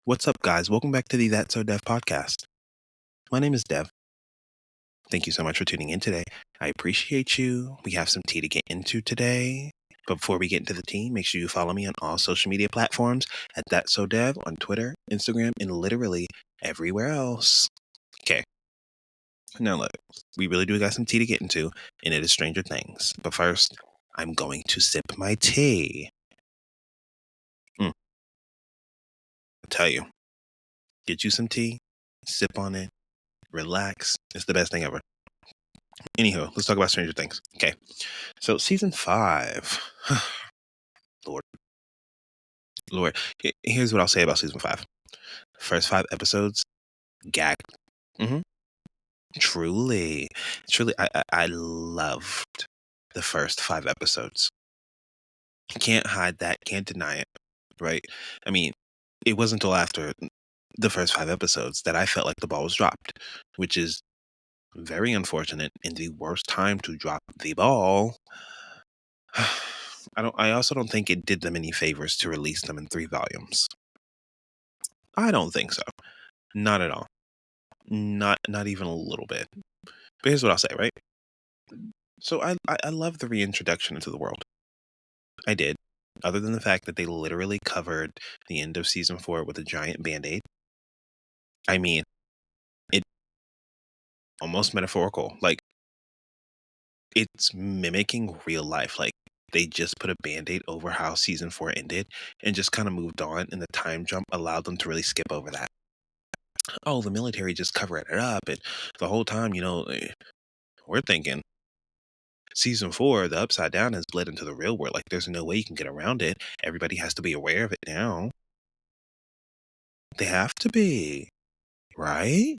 What's up, guys? Welcome back to the That's So Dev podcast. My name is Dev. Thank you so much for tuning in today. I appreciate you. We have some tea to get into today. But before we get into the tea, make sure you follow me on all social media platforms at That's So Dev on Twitter, Instagram, and literally everywhere else. Okay. Now look, we really do got some tea to get into, and it is Stranger Things. But first, I'm going to sip my tea. I'll tell you, get you some tea, sip on it, relax. It's the best thing ever. Anywho, let's talk about Stranger Things. Okay, so season 5. Lord, Lord. Here's what I'll say about season 5. First 5 episodes, gagged. hmm Truly, I loved the first 5 episodes. Can't hide that. Can't deny it. Right? I mean, it wasn't until after the first 5 episodes that I felt like the ball was dropped, which is very unfortunate in the worst time to drop the ball. I also don't think it did them any favors to release them in 3 volumes. I don't think so. Not at all. Not even a little bit. But here's what I'll say, right? So I love the reintroduction into the world. I did. Other than the fact that they literally covered the end of season 4 with a giant band-aid. I mean, it almost metaphorical. Like, it's mimicking real life. Like, they just put a band-aid over how season 4 ended and just kind of moved on, and the time jump allowed them to really skip over that. Oh, the military just covered it up, and the whole time, we're thinking season 4, the upside down has bled into the real world. Like, there's no way you can get around it. Everybody has to be aware of it now. They have to be, right?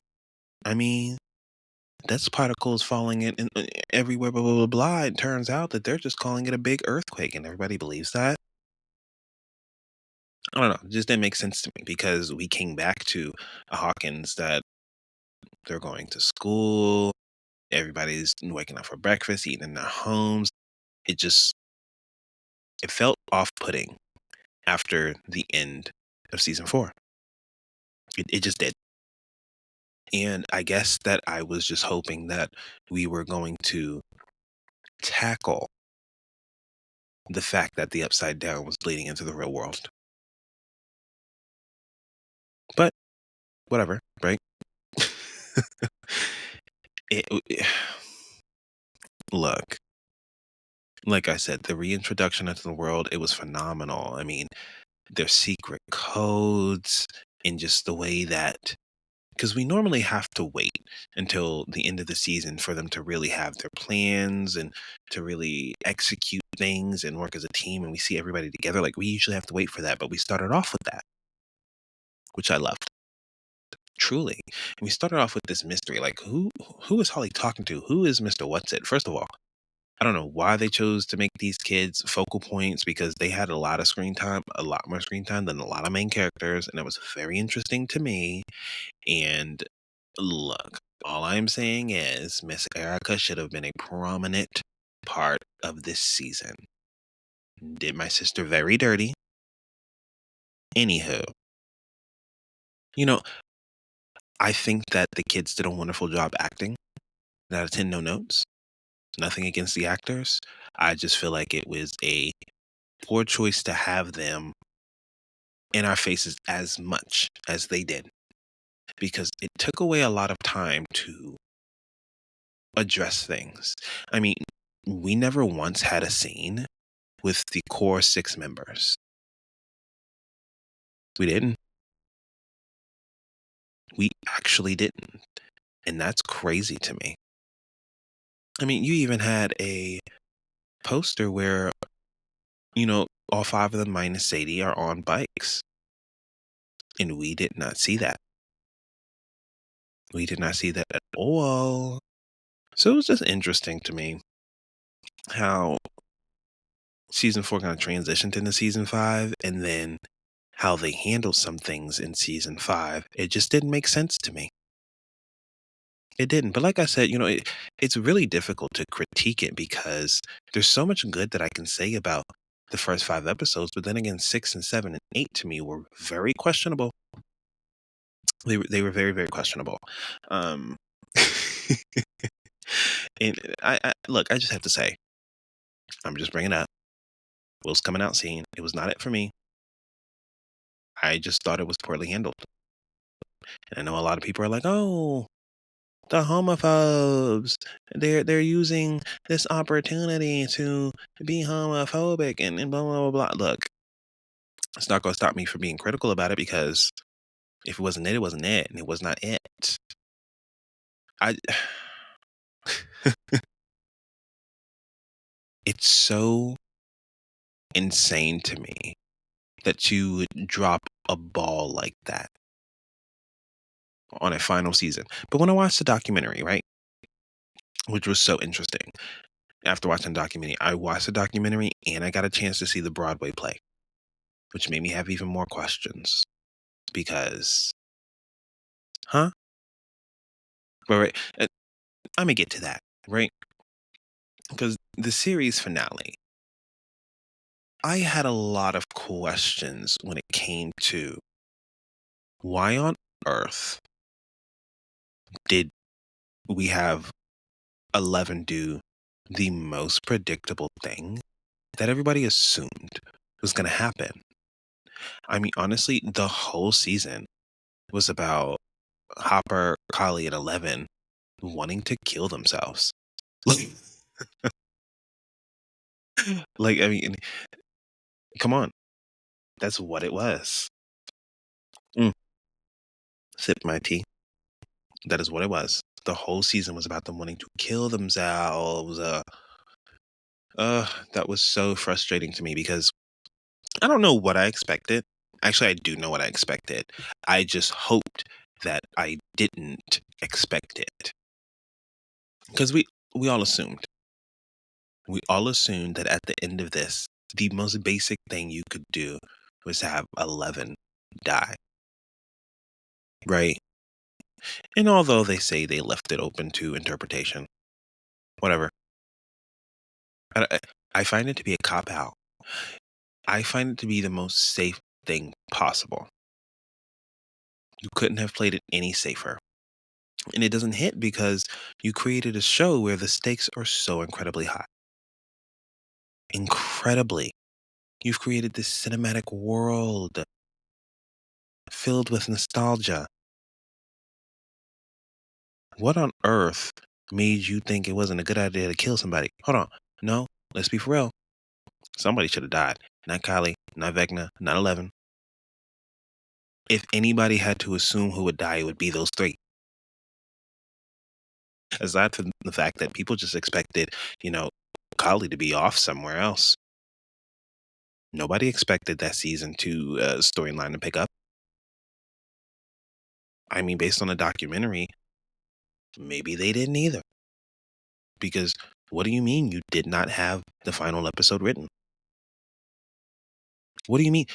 I mean, dust particles falling in everywhere, blah, blah, blah, blah. It turns out that they're just calling it a big earthquake, and everybody believes that. I don't know. It just didn't make sense to me because we came back to a Hawkins that they're going to school. Everybody's waking up for breakfast, eating in their homes. It felt off-putting after the end of season 4. It just did. And I guess that I was just hoping that we were going to tackle the fact that the upside down was bleeding into the real world. But whatever, right? Look, like I said, the reintroduction into the world, it was phenomenal. I mean, their secret codes and just the way that, because we normally have to wait until the end of the season for them to really have their plans and to really execute things and work as a team, and we see everybody together. Like, we usually have to wait for that, but we started off with that, which I loved. Truly. And we started off with this mystery. Like, who is Holly talking to? Who is Mr. What's It? First of all, I don't know why they chose to make these kids focal points because they had a lot of screen time, a lot more screen time than a lot of main characters, and it was very interesting to me. And look, all I'm saying is Miss Erica should have been a prominent part of this season. Did my sister very dirty. Anywho, you know, I think that the kids did a wonderful job acting. Out of 10, no notes. Nothing against the actors. I just feel like it was a poor choice to have them in our faces as much as they did, because it took away a lot of time to address things. I mean, we never once had a scene with the core 6 members. We didn't. We actually didn't. And that's crazy to me. I mean, you even had a poster where, all 5 of them minus Sadie are on bikes. And we did not see that. We did not see that at all. So it was just interesting to me how season 4 kind of transitioned into season 5, and then how they handled some things in season 5. It just didn't make sense to me. It didn't. But like I said, it's really difficult to critique it because there's so much good that I can say about the first 5 episodes. But then again, 6 and 7 and 8 to me were very questionable. They were very, very questionable. Um, and I look, I just have to say, I'm just bringing up Will's coming out scene. It was not it for me. I just thought it was poorly handled. And I know a lot of people are like, "Oh, the homophobes. They're using this opportunity to be homophobic and blah blah blah blah." Look, it's not going to stop me from being critical about it because if it wasn't it, it wasn't it, and it was not it. I. It's so insane to me that you would drop a ball like that on a final season. But when I watched the documentary, right, which was so interesting, after watching the documentary, I watched the documentary and I got a chance to see the Broadway play, which made me have even more questions because, huh? But right, I'm gonna get to that, right? Because the series finale, I had a lot of questions when it came to why on earth did we have 11 do the most predictable thing that everybody assumed was going to happen. I mean, honestly, the whole season was about Hopper, Kali, and 11 wanting to kill themselves. Like, I mean, come on. That's what it was. Mm, sip my tea. That is what it was. The whole season was about them wanting to kill themselves. That was so frustrating to me because I don't know what I expected. Actually, I do know what I expected. I just hoped that I didn't expect it. Because we all assumed. We all assumed that at the end of this, the most basic thing you could do was to have 11 die. Right? And although they say they left it open to interpretation, whatever. I find it to be a cop out. I find it to be the most safe thing possible. You couldn't have played it any safer. And it doesn't hit because you created a show where the stakes are so incredibly high. Incredibly. You've created this cinematic world filled with nostalgia. What on earth made you think it wasn't a good idea to kill somebody? Hold on. No, let's be for real. Somebody should have died. Not Kylie, not Vecna, not 11. If anybody had to assume who would die, it would be those three. Aside from the fact that people just expected, you know, Kylie to be off somewhere else. Nobody expected that season two storyline to pick up. I mean, based on the documentary, maybe they didn't either. Because what do you mean you did not have the final episode written? What do you mean?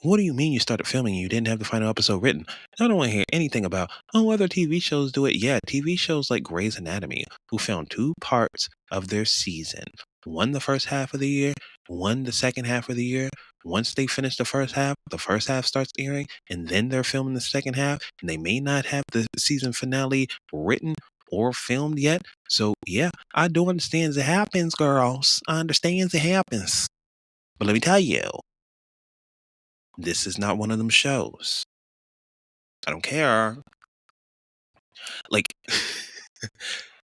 What do you mean you started filming and you didn't have the final episode written? I don't want to hear anything about, oh, other TV shows do it. Yeah, TV shows like Grey's Anatomy, who filmed two parts of their season. One the first half of the year, one the second half of the year. Once they finish the first half starts airing, and then they're filming the second half, and they may not have the season finale written or filmed yet. So, yeah, I do understand it happens, girls. I understand it happens. But let me tell you, this is not one of them shows. I don't care. Like,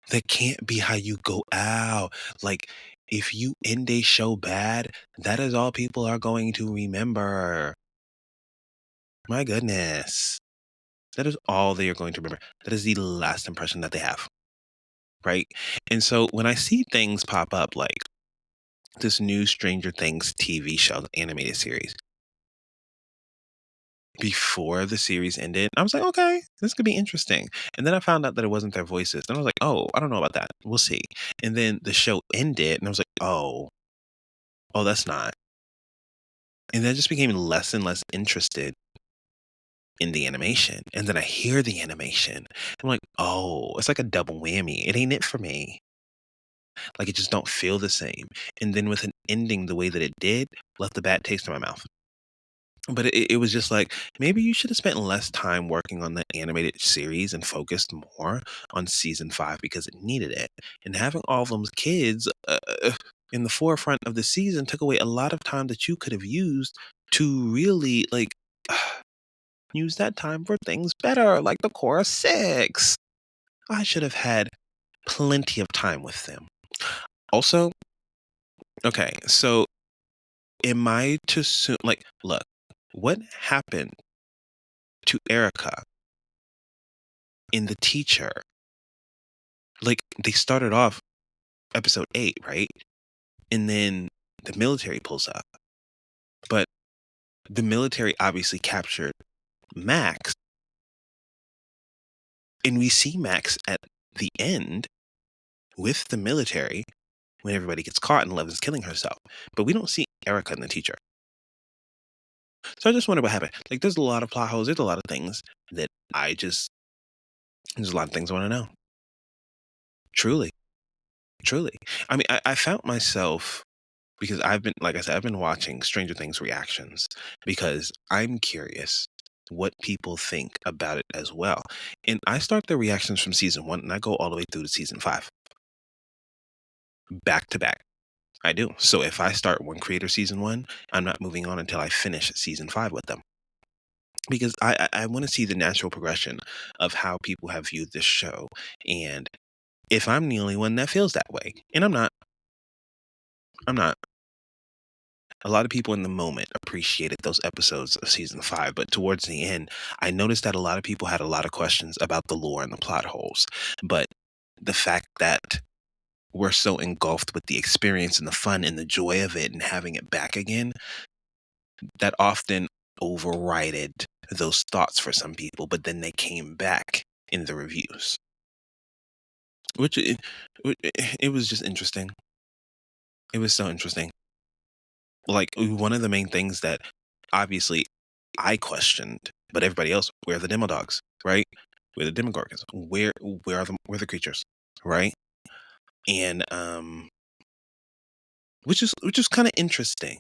that can't be how you go out. Like, if you end a show bad, that is all people are going to remember. My goodness. That is all they are going to remember. That is the last impression that they have. Right? And so when I see things pop up like this new Stranger Things TV show, animated series, before the series ended, I was like, okay, this could be interesting. And then I found out that it wasn't their voices. And I was like, oh, I don't know about that. We'll see. And then the show ended, and I was like, oh, that's not. And then I just became less and less interested in the animation. And then I hear the animation. I'm like, oh, it's like a double whammy. It ain't it for me. Like, it just don't feel the same. And then with an ending the way that it did, left a bad taste in my mouth. But it was just like, maybe you should have spent less time working on the animated series and focused more on season 5 because it needed it. And having all of those kids in the forefront of the season took away a lot of time that you could have used to really like use that time for things better, like the core 6. I should have had plenty of time with them. Also, okay, so am I to assume, like, look, what happened to Erica in The Teacher? Like, they started off episode 8, right? And then the military pulls up. But the military obviously captured Max. And we see Max at the end with the military when everybody gets caught and Levin's killing herself. But we don't see Erica in The Teacher. So I just wonder what happened. Like, there's a lot of plot holes. There's a lot of things that there's a lot of things I want to know. Truly. Truly. I mean, I found myself, because I've been, like I said, I've been watching Stranger Things reactions because I'm curious what people think about it as well. And I start the reactions from season 1 and I go all the way through to season 5. Back to back. I do. So if I start one creator season 1, I'm not moving on until I finish season 5 with them. Because I want to see the natural progression of how people have viewed this show. And if I'm the only one that feels that way, and I'm not. A lot of people in the moment appreciated those episodes of season 5, but towards the end, I noticed that a lot of people had a lot of questions about the lore and the plot holes. But the fact that we're so engulfed with the experience and the fun and the joy of it and having it back again, that often overrided those thoughts for some people, but then they came back in the reviews. Which it was just interesting. It was so interesting. Like, one of the main things that obviously I questioned, but everybody else, where are the demo dogs, right? Where are the demogorgons? Where are the creatures, right? And which is kind of interesting,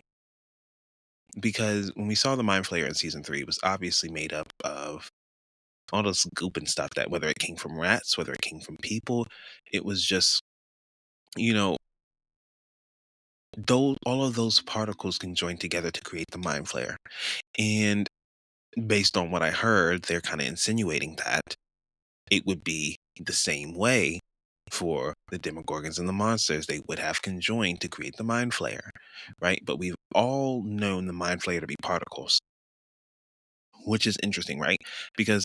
because when we saw the Mind Flayer in season 3, it was obviously made up of all this goop and stuff, that whether it came from rats, whether it came from people, it was just, you know, all of those particles can join together to create the Mind Flayer. And based on what I heard, they're kind of insinuating that it would be the same way for the Demogorgons and the monsters. They would have conjoined to create the Mind Flayer, right? But we've all known the Mind Flayer to be particles, which is interesting, right? Because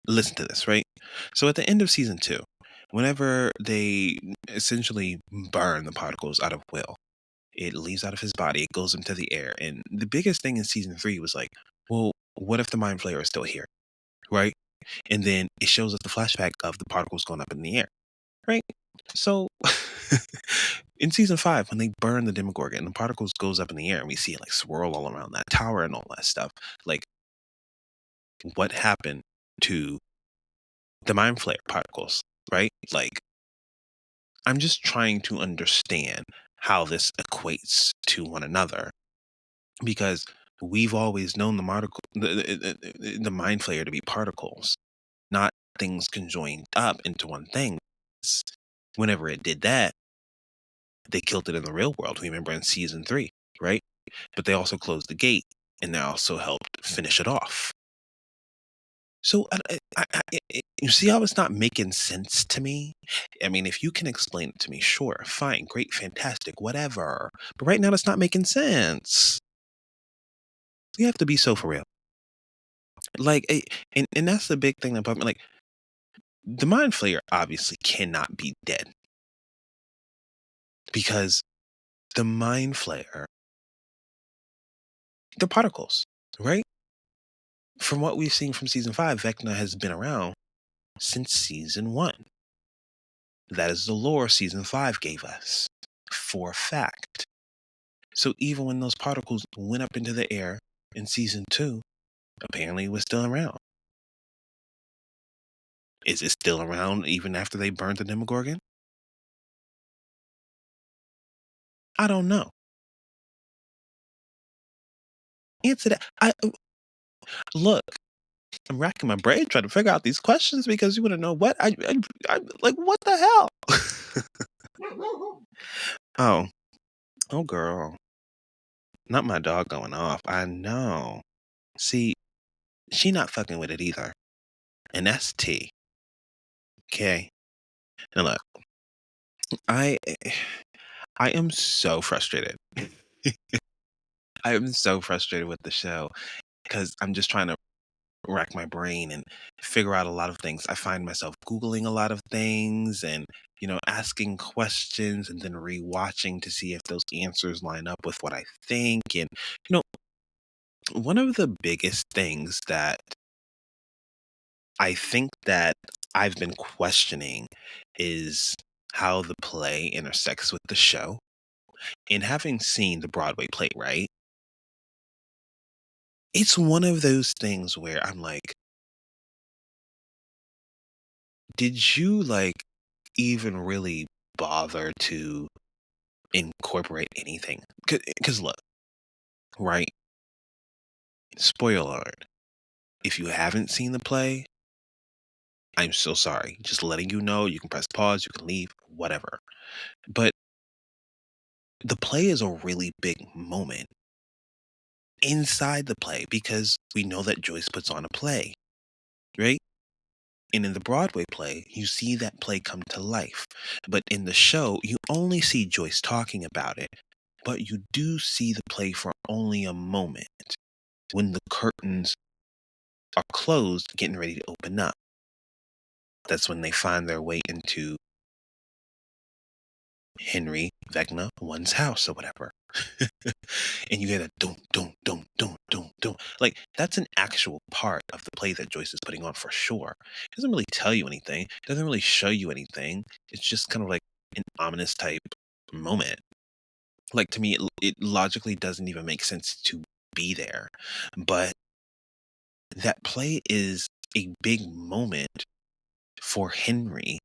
listen to this, right? So at the end of season 2, whenever they essentially burn the particles out of Will, it leaves out of his body, it goes into the air. And the biggest thing in season 3 was like, well, what if the Mind Flayer is still here, right? And then it shows us the flashback of the particles going up in the air, right? So in season 5, when they burn the Demogorgon and the particles goes up in the air and we see it like swirl all around that tower and all that stuff, like, what happened to the Mind Flayer particles, right? Like, I'm just trying to understand how this equates to one another, because we've always known the Mind Flayer to be particles, not things conjoined up into one thing. Whenever it did that, they killed it in the real world. Remember in season 3, right? But they also closed the gate, and they also helped finish it off. So you see how it's not making sense to me? I mean, if you can explain it to me, sure, fine, great, fantastic, whatever. But right now, it's not making sense. You have to be so for real. Like, and that's the big thing about me. Like, the Mind Flayer obviously cannot be dead, because the Mind Flayer, the particles, right? From what we've seen from season 5, Vecna has been around since season 1. That is the lore season 5 gave us, for a fact. So even when those particles went up into the air in season 2, apparently it was still around. Is it still around even after they burned the Demogorgon? I don't know. Answer that. Look, I'm racking my brain trying to figure out these questions because you want to know what I like. What the hell? Oh, oh, girl, not my dog going off. I know. See, she not fucking with it either, and that's T. Okay, and look, I I am so frustrated. I am so frustrated with the show because I'm just trying to rack my brain and figure out a lot of things. I find myself Googling a lot of things and, asking questions and then rewatching to see if those answers line up with what I think. And, you know, one of the biggest things that I think that I've been questioning is how the play intersects with the show. And having seen the Broadway play, right? It's one of those things where I'm like, did you even really bother to incorporate anything? Because look, right? Spoiler alert. If you haven't seen the play, I'm so sorry. Just letting you know, you can press pause, you can leave, whatever. But the play is a really big moment inside the play because we know that Joyce puts on a play, right? And in the Broadway play, you see that play come to life. But in the show, you only see Joyce talking about it. But you do see the play for only a moment when the curtains are closed, getting ready to open up. That's when they find their way into Henry Vecna one's house or whatever. And you get a doom, doom, doom, doom, doom, doom. Like, that's an actual part of the play that Joyce is putting on for sure. It doesn't really tell you anything, it doesn't really show you anything. It's just kind of like an ominous type moment. Like, to me, it logically doesn't even make sense to be there. But that play is a big moment for Henry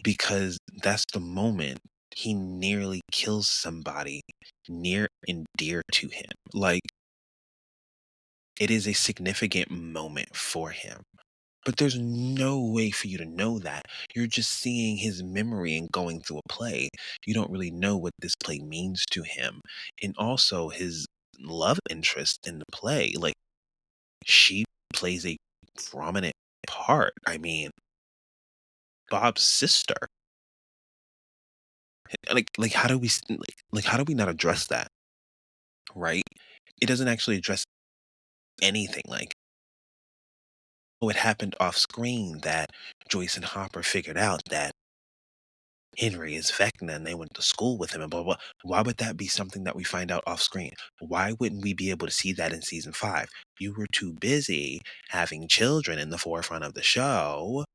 because that's the moment he nearly kills somebody near and dear to him. Like, it is a significant moment for him. But there's no way for you to know that. You're just seeing his memory and going through a play. You don't really know what this play means to him. And also his love interest in the play. Like, she plays a prominent part. I mean, Bob's sister. Like how do we like how do we not address that, right? It doesn't actually address anything. Like, oh, it happened off screen that Joyce and Hopper figured out that Henry is Vecna and they went to school with him and blah blah. Why would that be something that we find out off screen? Why wouldn't we be able to see that in season 5? You were too busy having children in the forefront of the show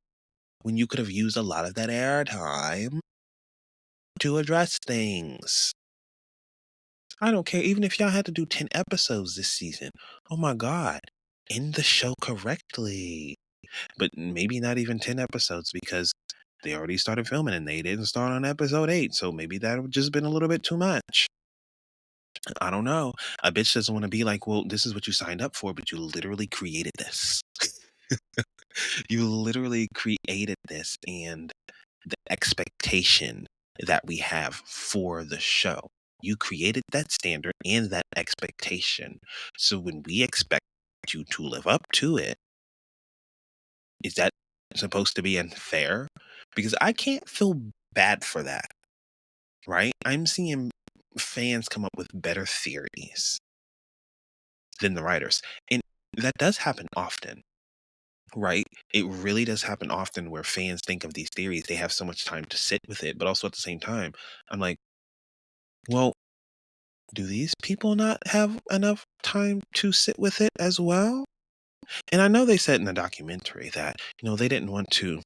when you could have used a lot of that airtime to address things. I don't care, even if y'all had to do 10 episodes this season. Oh my God. End the show correctly. But maybe not even 10 episodes because they already started filming and they didn't start on episode 8. So maybe that would just been a little bit too much. I don't know. A bitch doesn't want to be like, well, this is what you signed up for, but you literally created this. You literally created this and the expectation that we have for the show. You created that standard and that expectation. So when we expect you to live up to it, is that supposed to be unfair? Because I can't feel bad for that, right? I'm seeing fans come up with better theories than the writers. And that does happen often, right? It really does happen often where fans think of these theories. They have so much time to sit with it, but also at the same time, I'm like, well, do these people not have enough time to sit with it as well? And I know they said in the documentary that, they didn't want to,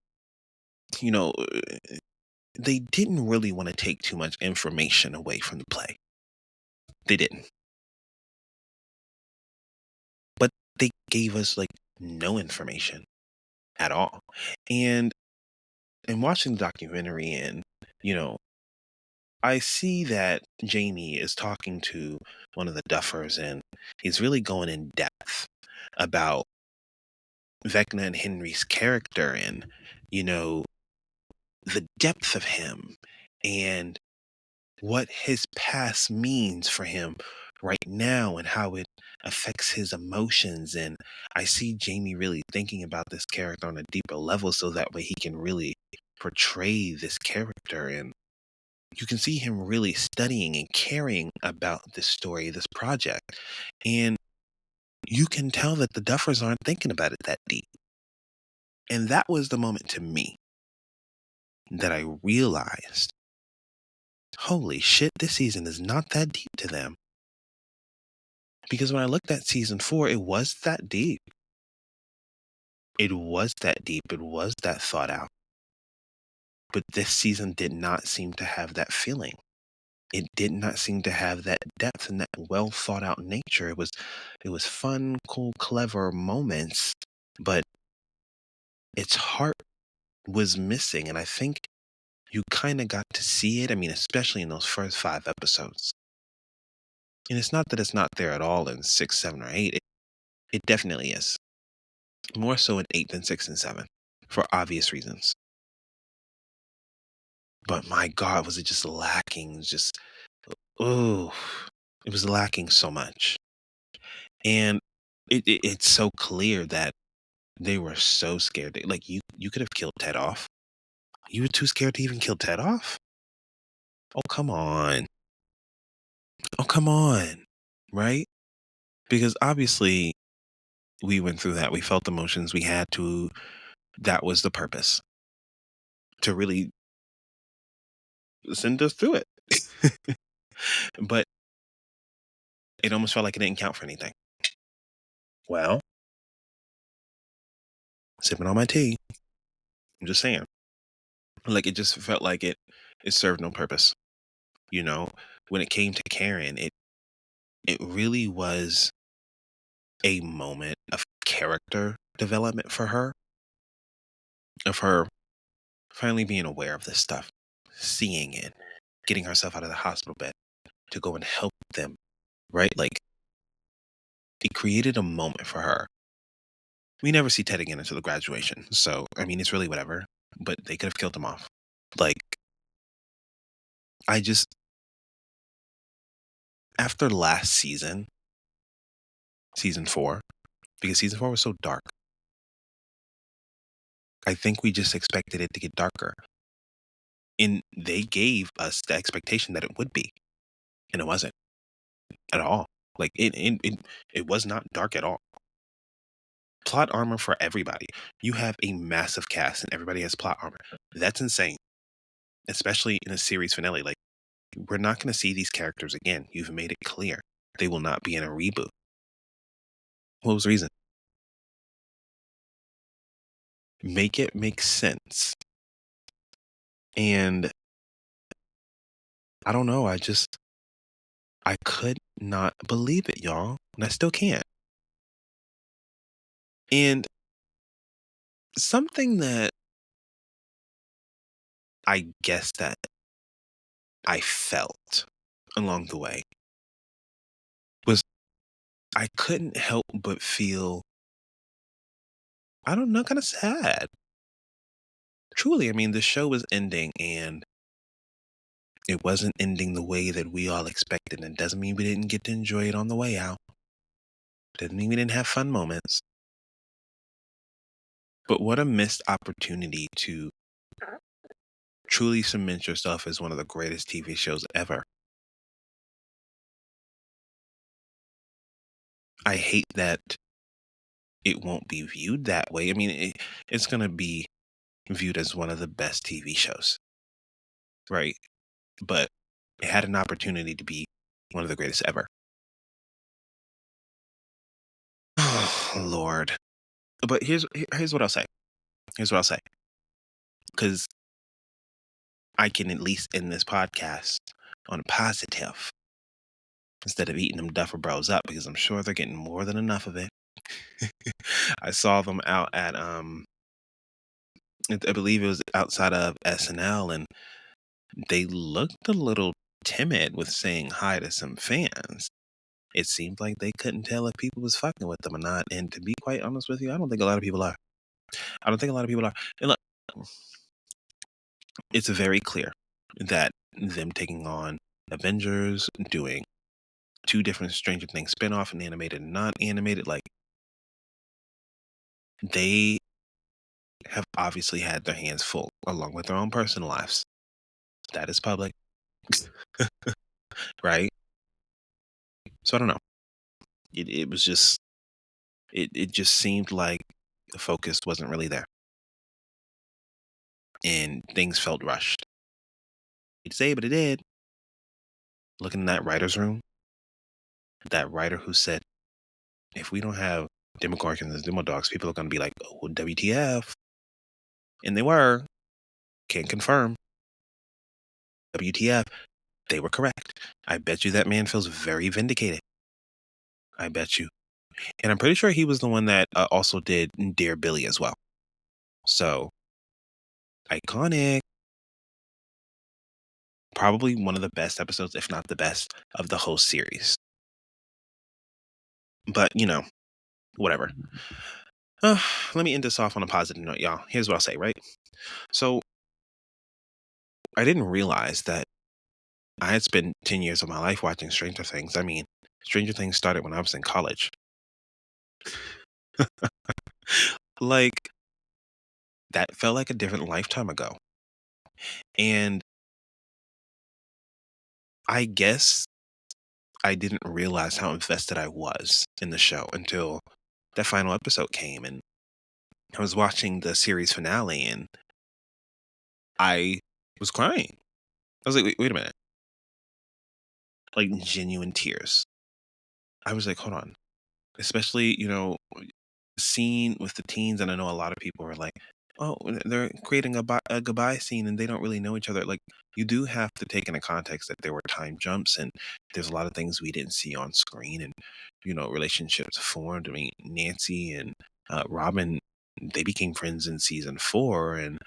you know, they didn't really want to take too much information away from the play. They didn't. But they gave us like no information at all. And in watching the documentary and, you know, I see that Jamie is talking to one of the Duffers, and he's really going in depth about Vecna and Henry's character and, you know, the depth of him and what his past means for him right now and how it affects his emotions. And I see Jamie really thinking about this character on a deeper level so that way he can really portray this character. And you can see him really studying and caring about this story, this project. And you can tell that the Duffers aren't thinking about it that deep. And that was the moment to me that I realized, holy shit, this season is not that deep to them. Because when I looked at season 4, it was that deep. It was that deep. It was that thought out. But this season did not seem to have that feeling. It did not seem to have that depth and that well thought out nature. It was fun, cool, clever moments, but its heart was missing. And I think you kind of got to see it. I mean, especially in those first 5 episodes. And it's not that it's not there at all in 6, 7, or 8. It definitely is. More so in 8 than 6 and 7, for obvious reasons. But my God, was it just lacking? Just, oh, it was lacking so much. And it's so clear that they were so scared. Like, you could have killed Ted off. You were too scared to even kill Ted off? Oh, come on. Oh, come on. Right? Because obviously we went through that. We felt emotions. We had to. That was the purpose, to really send us through it. But it almost felt like it didn't count for anything. Well, sipping on my tea. I'm just saying. Like, it just felt like it served no purpose. You know, when it came to Karen, it really was a moment of character development for her, of her finally being aware of this stuff, seeing it, getting herself out of the hospital bed to go and help them, right? Like, it created a moment for her. We never see Ted again until the graduation. So, I mean, it's really whatever, but they could have killed him off. Like, I just, after last season, season 4, because season 4 was so dark, I think we just expected it to get darker. And they gave us the expectation that it would be. And it wasn't at all. Like, it was not dark at all. Plot armor for everybody. You have a massive cast and everybody has plot armor. That's insane. Especially in a series finale. Like, we're not going to see these characters again. You've made it clear. They will not be in a reboot. What was the reason? Make it make sense. And I don't know. I could not believe it, y'all. And I still can't. And something that I guess that I felt along the way was I couldn't help but feel, I don't know, kind of sad. Truly, I mean, the show was ending and it wasn't ending the way that we all expected. And it doesn't mean we didn't get to enjoy it on the way out. Doesn't mean we didn't have fun moments. But what a missed opportunity to truly cement yourself as one of the greatest TV shows ever. I hate that it won't be viewed that way. I mean, it's going to be viewed as one of the best TV shows, right? But it had an opportunity to be one of the greatest ever. Oh, Lord. But here's what I'll say. Here's what I'll say. Because I can at least end this podcast on a positive instead of eating them Duffer Bros up, because I'm sure they're getting more than enough of it. I saw them out at I believe it was outside of SNL, and they looked a little timid with saying hi to some fans. It seemed like they couldn't tell if people was fucking with them or not. And to be quite honest with you, I don't think a lot of people are. I don't think a lot of people are. And look, it's very clear that them taking on Avengers, doing two different Stranger Things spinoff, and animated and non-animated, like they have obviously had their hands full, along with their own personal lives. That is public, right? So I don't know. It was just it just seemed like the focus wasn't really there, and things felt rushed. You'd say, but it did. Looking in that writer's room, that writer who said, if we don't have Demogorgons as demo dogs, people are going to be like, oh, well, WTF. And they were. Can't confirm. WTF. They were correct. I bet you that man feels very vindicated. I bet you. And I'm pretty sure he was the one that also did Dear Billy as well. So, iconic. Probably one of the best episodes, if not the best, of the whole series. But, whatever. Let me end this off on a positive note, y'all. Here's what I'll say, right? So, I didn't realize that I had spent 10 years of my life watching Stranger Things. I mean, Stranger Things started when I was in college. Like, that felt like a different lifetime ago. And I guess I didn't realize how invested I was in the show until that final episode came. And I was watching the series finale and I was crying. I was like, wait a minute. Like, genuine tears. I was like, hold on. Especially, scene with the teens, and I know a lot of people are like, oh, they're creating a goodbye scene and they don't really know each other. Like, you do have to take into context that there were time jumps and there's a lot of things we didn't see on screen, and relationships formed. I mean, Nancy and Robin, they became friends in season 4, and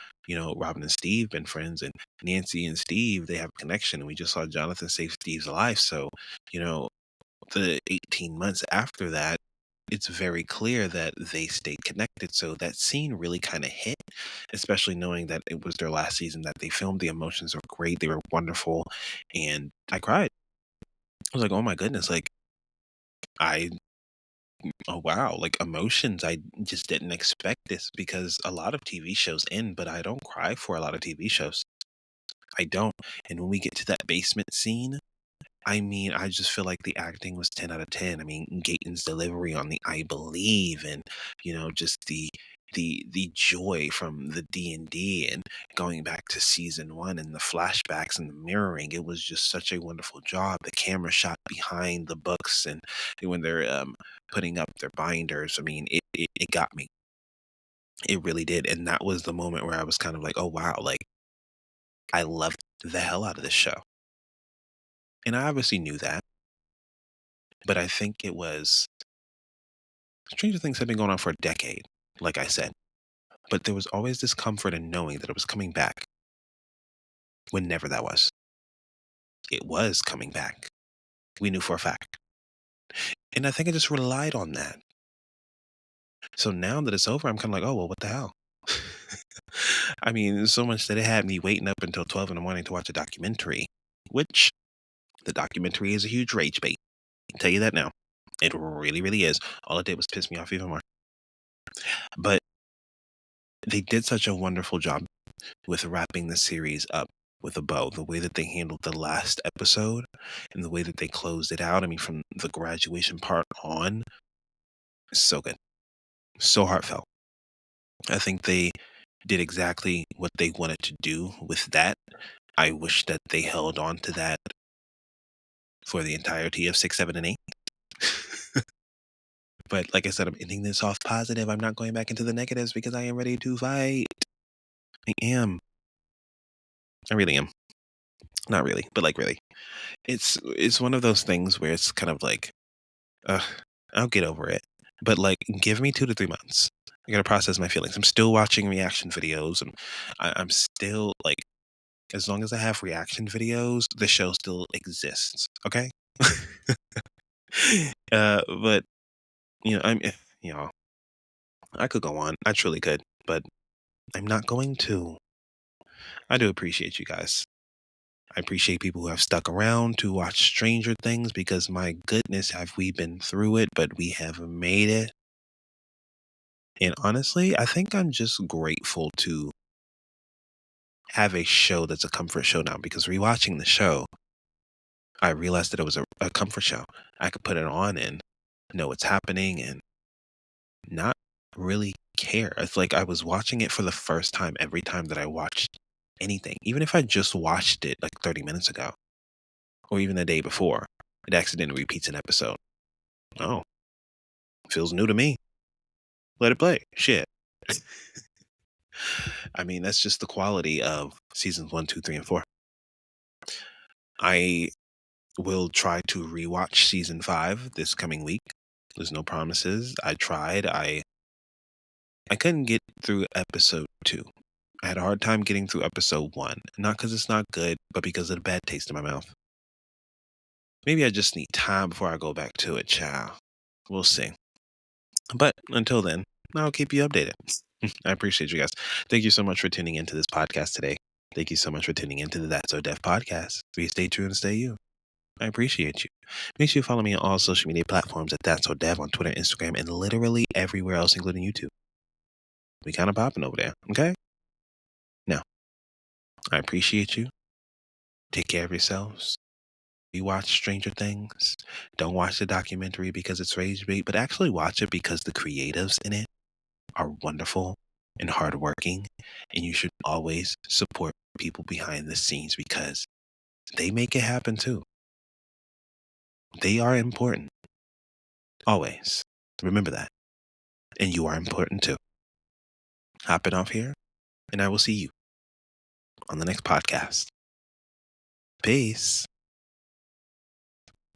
Robin and Steve been friends, and Nancy and Steve, they have a connection, and we just saw Jonathan save Steve's life. So you know the 18 months after that, it's very clear that they stayed connected. So that scene really kind of hit, especially knowing that it was their last season that they filmed. The emotions were great, they were wonderful, and I cried. I was like, oh my goodness, like I oh wow, like emotions. I just didn't expect this, because a lot of TV shows end, but I don't cry for a lot of TV shows. I don't. And when we get to that basement scene, I mean, I just feel like the acting was 10 out of 10. I mean, Gaten's delivery on the "I believe," and just the joy from the D&D and going back to season 1 and the flashbacks and the mirroring. It was just such a wonderful job. The camera shot behind the books, and when they're putting up their binders, I mean, it got me. It really did. And that was the moment where I was kind of like, "Oh wow, like I loved the hell out of this show." And I obviously knew that, but I think it was Stranger Things had been going on for a decade, like I said, but there was always this comfort in knowing that it was coming back whenever that was. It was coming back. We knew for a fact. And I think I just relied on that. So now that it's over, I'm kind of like, oh, well, what the hell? I mean, so much that it had me waiting up until 12 in the morning to watch a documentary, which the documentary is a huge rage bait. I can tell you that now. It really, really is. All it did was piss me off even more. But they did such a wonderful job with wrapping the series up with a bow. The way that they handled the last episode and the way that they closed it out. I mean, from the graduation part on, so good. So heartfelt. I think they did exactly what they wanted to do with that. I wish that they held on to that for the entirety of 6, 7, and 8. But like I said, I'm ending this off positive. I'm not going back into the negatives because I am ready to fight. I am. I really am. Not really, but like really. It's one of those things where it's kind of like, uh, I'll get over it. But like, give me 2 to 3 months. I gotta process my feelings. I'm still watching reaction videos, and I'm still like, As long as I have reaction videos, the show still exists. Okay. But you know, I could go on. I truly could, but I'm not going to. I do appreciate you guys. I appreciate people who have stuck around to watch Stranger Things because my goodness, have we been through it, but we have made it. And honestly, I think I'm just grateful to have a show that's a comfort show now because rewatching the show, I realized that it was a comfort show. I could put it on and know what's happening and not really care. It's like I was watching it for the first time every time that I watched anything. Even if I just watched it like 30 minutes ago or even the day before, it accidentally repeats an episode. Oh, feels new to me. Let it play. Shit. I mean, that's just the quality of seasons 1, 2, 3, and 4. I will try to rewatch season 5 this coming week. There's no promises. I tried. I couldn't get through episode 2. I had a hard time getting through episode 1. Not because it's not good, but because of the bad taste in my mouth. Maybe I just need time before I go back to it, child. We'll see. But until then, I'll keep you updated. I appreciate you guys. Thank you so much for tuning into this podcast today. Thank you so much for tuning into the That's So Deaf podcast. Please stay true and stay you. I appreciate you. Make sure you follow me on all social media platforms at That's So Dev on Twitter, Instagram, and literally everywhere else, including YouTube. We kind of popping over there, okay? Now, I appreciate you. Take care of yourselves. You watch Stranger Things. Don't watch the documentary because it's rage bait, but actually watch it because the creatives in it are wonderful and hardworking, and you should always support people behind the scenes because they make it happen too. They are important. Always. Remember that. And you are important too. Hopping off here, and I will see you on the next podcast. Peace.